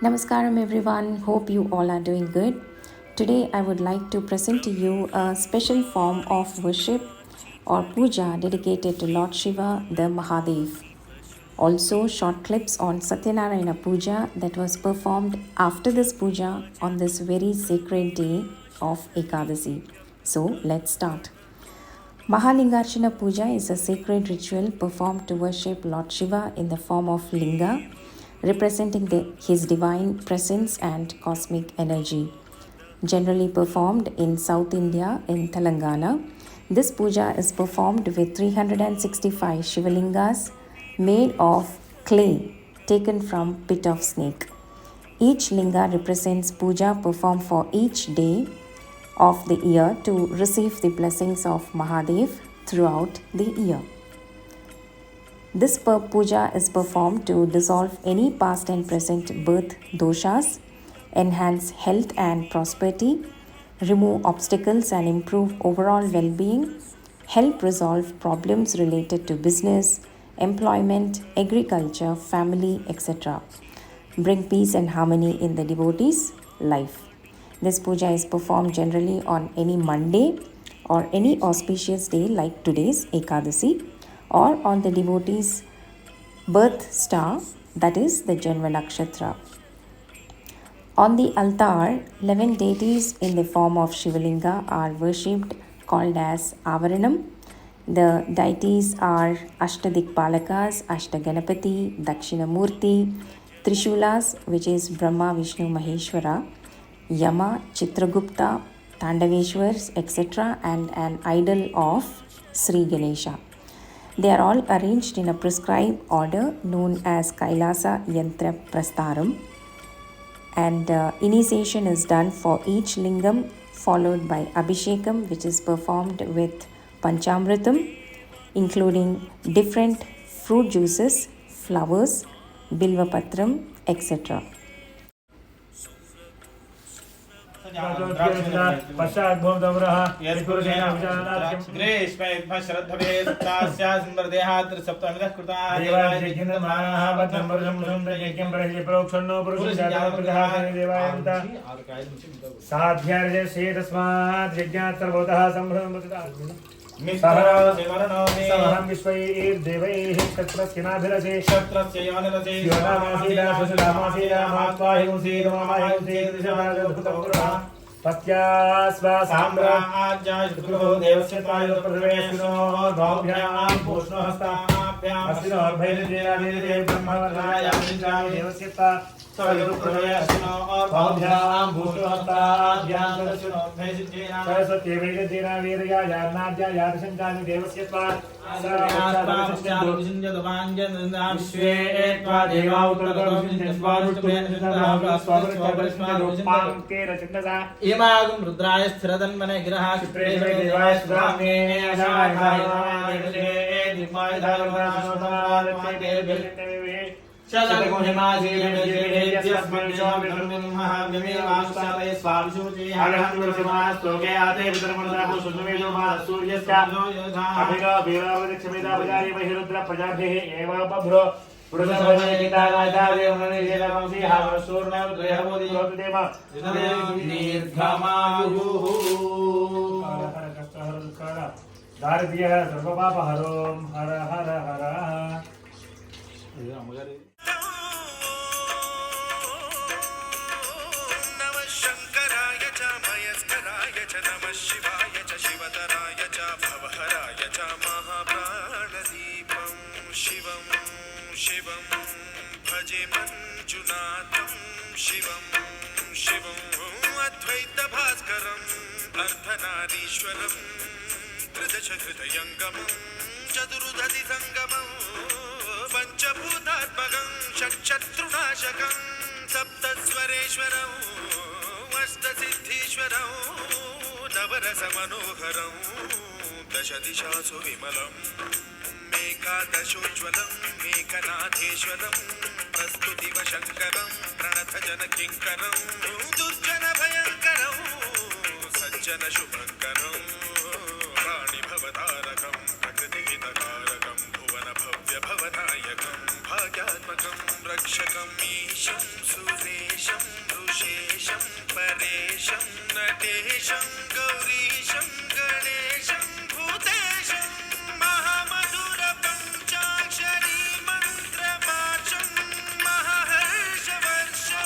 Namaskaram everyone, hope you all are doing good. Today I would like to present to you a special form of worship or puja dedicated to Lord Shiva, the Mahadev. Also short clips on Satyanarayana Puja that was performed after this puja on this very sacred day of Ekadasi. So let's start. Mahalingarchana Puja is a sacred ritual performed to worship Lord Shiva in the form of linga, representing his divine presence and cosmic energy. Generally performed in South India in Telangana, this puja is performed with 365 Shivalingas made of clay taken from pit of snake. Each linga represents puja performed for each day of the year to receive the blessings of Mahadev throughout the year. This puja is performed to dissolve any past and present birth doshas, enhance health and prosperity, remove obstacles and improve overall well being, help resolve problems related to business, employment, agriculture, family, etc. Bring peace and harmony in the devotee's life. This puja is performed generally on any Monday or any auspicious day like today's Ekadasi, or on the devotee's birth star, that is the Janma Nakshatra. On the altar, 11 deities in the form of Shivalinga are worshipped, called as Avaranam. The deities are Ashtadikpalakas, Ashtaganapati, Dakshinamurti, Trishulas, which is Brahma, Vishnu, Maheshwara, Yama, Chitragupta, Tandaveshwars, etc., and an idol of Sri Ganesha. They are all arranged in a prescribed order known as Kailasa Yantra Prastaram. And initiation is done for each lingam, followed by Abhishekam, which is performed with Panchamritam, including different fruit juices, flowers, Bilvapatram, etc. सहं विश्वैर्देवैः क्षत्रस्यनाभिरसे क्षत्रस्य योनिरसे तस्यास्वासाम्राज्यायुक्तो देवस्य तायुप्रवेशिनो द्वाभ्यां पूष्णहस्ताभ्यां अस्तिनोर्भैर्देवादेव ब्रह्मवर्णायां देवस्य सरस्वती वैद्येना वीरया याज्ञाद्या यादशंकानि देवस्य इमागं रुद्राय स्थिरतन्मने गिरः देवाय स्वामे दारिद्र्यः सर्वपापहरों हर हर हर शंकराय च मयस्कराय च नमः शिवाय च शिवतराय च भवहराय च महाप्राणदीपं शिवं शिवं भजे मंजुनाथं शिवं शिवं अद्वैतभास्करम् अर्धनारीश्वरं त्रिदशहृदयङ्गमं चतुर्दधिसङ्गमं पंचभूतात्मकं षट्शत्रुनाशकं सप्तस्वरेश्वरं अष्टसिद्धीश्वरं नवरसमनोहरं दशदिशासु विमलं मेकादशोज्ज्वलं मेकनाथेश्वरं प्रस्तुतिवशङ्करं प्रणतजनकिङ्करं दुर्जनभयङ्करं सज्जनशुभङ्करं प्राणिभवतारकं प्रकृतिहितकारकं भुवनभव्यभवनायकं भाग्यात्मकं रक्षकम् ईशं सुरेश ईशं नटेशं गौरीशं गणेशं भूतेशं महामधुरपञ्चाक्षरी मन्त्रवाचं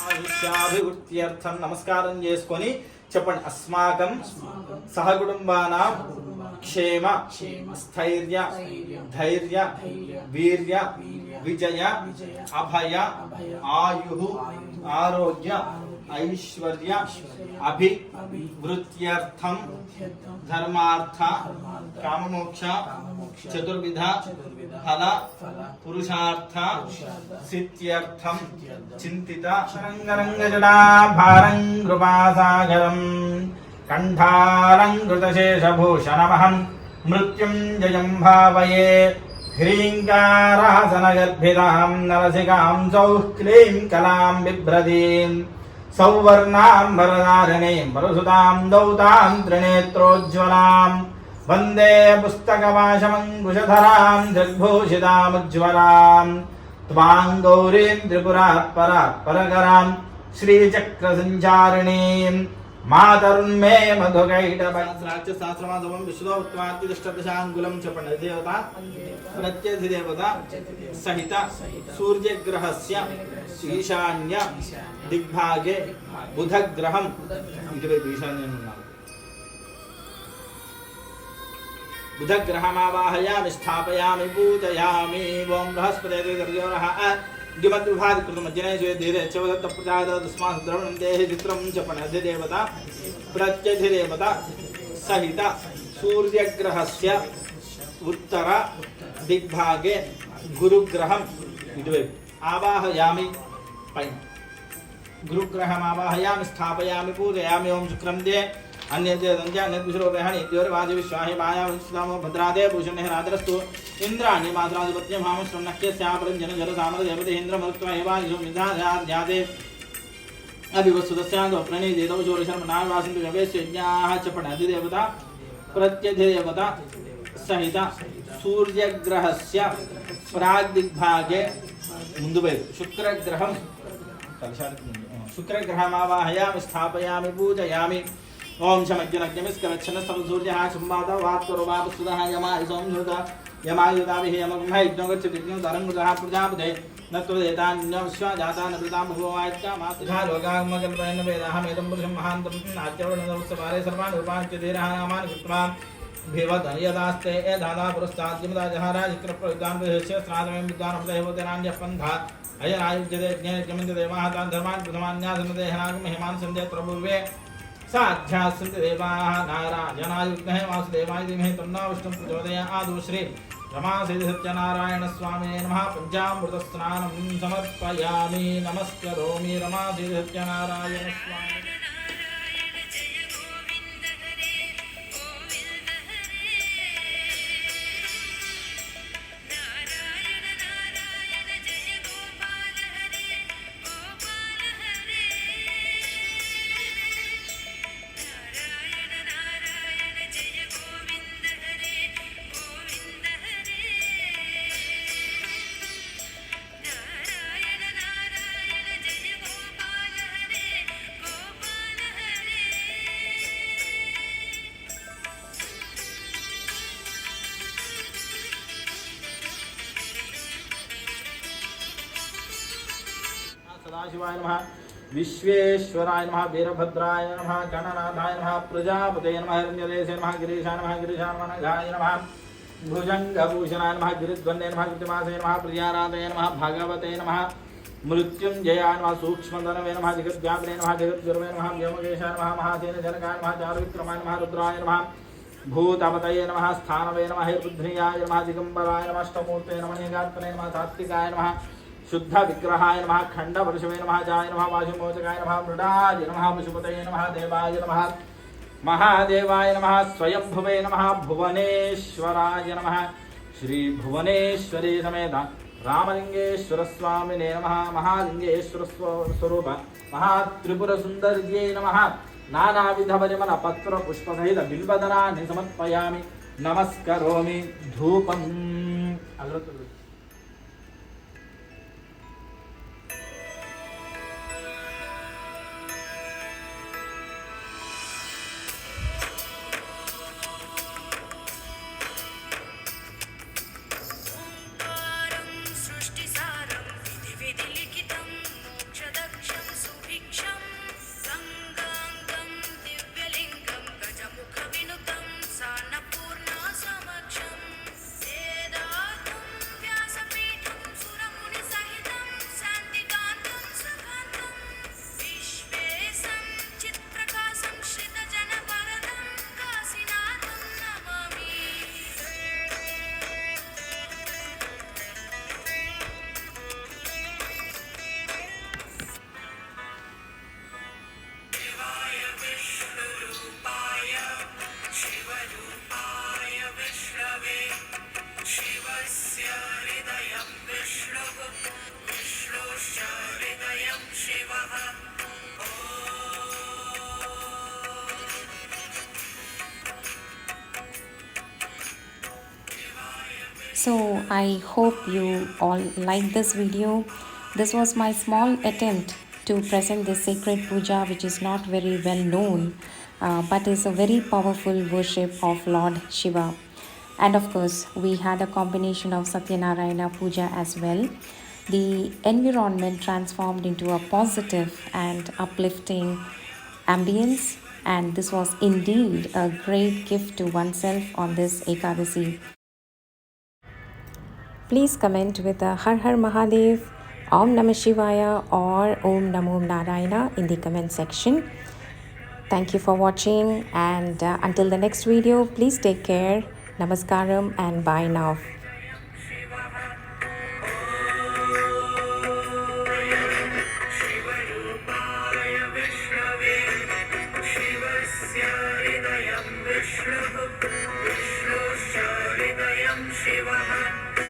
ఆయుష్యాభివృద్ధ్యర్థం నమస్కారం చేసుకొని చెప్పండి. అస్మాకం సహకుటుంబానాం క్షేమ స్థైర్య ధైర్య వీర్య విజయ అభయ ఆయు ఆరోగ్య ఐశ్వర్య అభివృద్ధ్యర్థం ధర్మార్థ కామమోక్ష చతుర్విధ ఫల పురుషార్థ సిద్ధ్యర్థం చింతిత రంగరంగజడాభారం కృపాసాగరం కంఠాలంకృతశేషభూషణమహం మృత్యుంజయం భావయే హ్రీంకారాసనగర్భితాం నరసికాం సౌః క్లీం కలాం బిభ్రదీం సౌవర్ణాం వరదారణీం వరసుతాం దౌతాం త్రినేత్రోజ్వలాం వందే పుస్తకవాశమంకుశధరాం జగ్భూషితాముజ్వలాం త్వాం గౌరీం త్రిపురాత్పరాత్పరకరాం శ్రీచక్రసంచారిణీం మాతరున్మే మధుకైటభద్రాక్షసహస్రమాధవం విశ్వోత్వాత్తిష్టదశాంగులం చెప్పండి. దేవత ప్రత్యధిదేవత సహిత సూర్యగ్రహస్య ఈశాన్య దిగ్భాగే బుధగ్రహం ఇటువైపు ఈశాన్యం ఉన్నారు. బుధగ్రహమావాహయామి స్థాపయామి పూజయామి. ఓం బృహస్పతే దర్యోరః చిత్రం చెప్పండి. అధిదేవత ప్రత్యధిదేవత సహిత సూర్యగ్రహస్య ఉత్తర దిగ్భాగే గురుగ్రహం ఇటువైపు ఆవాహయామి. పైన గురుగ్రహం ఆవాహయామి స్థాపయామి పూజయామి. ఓం శుక్రం దే అన్యదేవాజి మాయామో భద్రాదే భూషణే రాజరస్తు ఇంద్రాణి మాతరాధిపత్యం హామశ్రన్నక్య శ్యాపరం జన జల సామర దేవతేంద్రమృత్వే అభివస్తుస్యాంగ ప్రణీదేతవ శోరశర్మనావాసింతు వ్యవేశ్యజ్ఞాః చెప్పండి. అధిదేవత ప్రత్యధిదేవత సహిత సూర్యగ్రహస్య ప్రాగ్దిగ్భాగే ముందు వైపు శుక్రగ్రహం శుక్రగ్రహమావాహయామి స్థాపయామి పూజయామి. ఓం శమజ్ఞనగ్నిమిస్కరక్షణస్తమసూర్యః సంవాదవాత్కరువాపసుదః యమాయుధాభిः యమగ్మహైజ్ఞోగచ్చతిజ్ఞతరంగుదः ప్రజాపతే నత్వదేతాన్యవిశ్వజాతానృతాం భువాయిత్యామాతుషా లోకాగమకల్పయన వేదాహమేదం పురుషం మహాంతం నాట్యవర్ణదవస్సపారే సర్వాణి రూపాణిత్యధీరः నామాని కృత్వా భివదర్యదాస్తే దాదా పురస్తాద్యమదా జహారాజిక్రప్రవిద్వాన్ విశేష్య శ్రాదమయం విద్వానమృతహేవతేనాన్యపంథా అయనాయుజ్యతే జ్ఞేయజ్ఞమంత్యదేవాः తాన్ ధర్మాన్ ప్రథమాన్యాసన్నదేహనాగమ హిమాన్ సంధ్యత్ర పూర్వే సాధ్యాసంతి దేవాः నారాయణాయుగ్మహే వాసుదేవాయ ధీమహి తన్నో విష్ణుః ప్రచోదయాత్. శ్రీ రమాసేది సత్యనారాయణ స్వామినే నమః. పంచామృత స్నానం సమర్పయామి. నమస్కరోమి రమాసేది సత్యనారాయణ స్వామి. సదాశివాయ నమః. విశ్వేశ్వరాయ నమః. వీరభద్రాయ నమః. గణనాథాయ నమః. ప్రజాపతయ నమః. హిరణ్యదేశే నమః. గిరీశాయ నమః. గిరీశానమనఘాయ నమః. భుజంగభూషణాయ నమః. గిరిధ్వన్నే నమః. కృతిమాసే నమః. ప్రియారాధయ నమః. భగవతే నమః. మృత్యుంజయాయ నమః. సూక్ష్మధనవే నమః. జగద్వ్యాపినే నమః. జగద్గురవే నమః. వ్యోమకేశాయ నమః. మహాసేన జనకాయ నమః. చారువిక్రమాయ నమః. రుద్రాయ నమః. భూతపతయే నమః. స్థానవే నమః. రుద్రియాయ నమః. దిగంబరాయ నమః. అష్టమూర్తే నమః. నేగాత్మనే నమః. సాత్వికాయ నమః. शुद्ध विग्रहाय नमः. खंड वर्षवे नमः. जाय नमः. वायुमोचकाय नमः. मृडाय नमः. पशुपतये नमः. देवाय नमः. महादेवाय नमः. स्वयंभुवे नमः. भुवनेश्वराय नमः. श्री भुवनेश्वरी समेत रामलिंगेश्वर स्वामिने नमः. महालिंगेश्वर स्वरूप महात्रिपुरसुंदर्यै नमः. नानाविध परिमल पत्र पुष्प सहित बिल्वदनानि समर्पयामि. नमस्करोमि. धूपम् So I hope you all like this video. This was my small attempt to present this sacred puja, which is not very well known, but is a very powerful worship of Lord Shiva. And of course, we had a combination of Satyanarayana puja as well. The environment transformed into a positive and uplifting ambience, and this was indeed a great gift to oneself on this Ekadasi. Please comment with a Har Har Mahadev, Om Namah Shivaya, or Om Namo Narayana in the comment section. Thank you for watching, and until the next video, please take care. Namaskaram and bye now. Shiva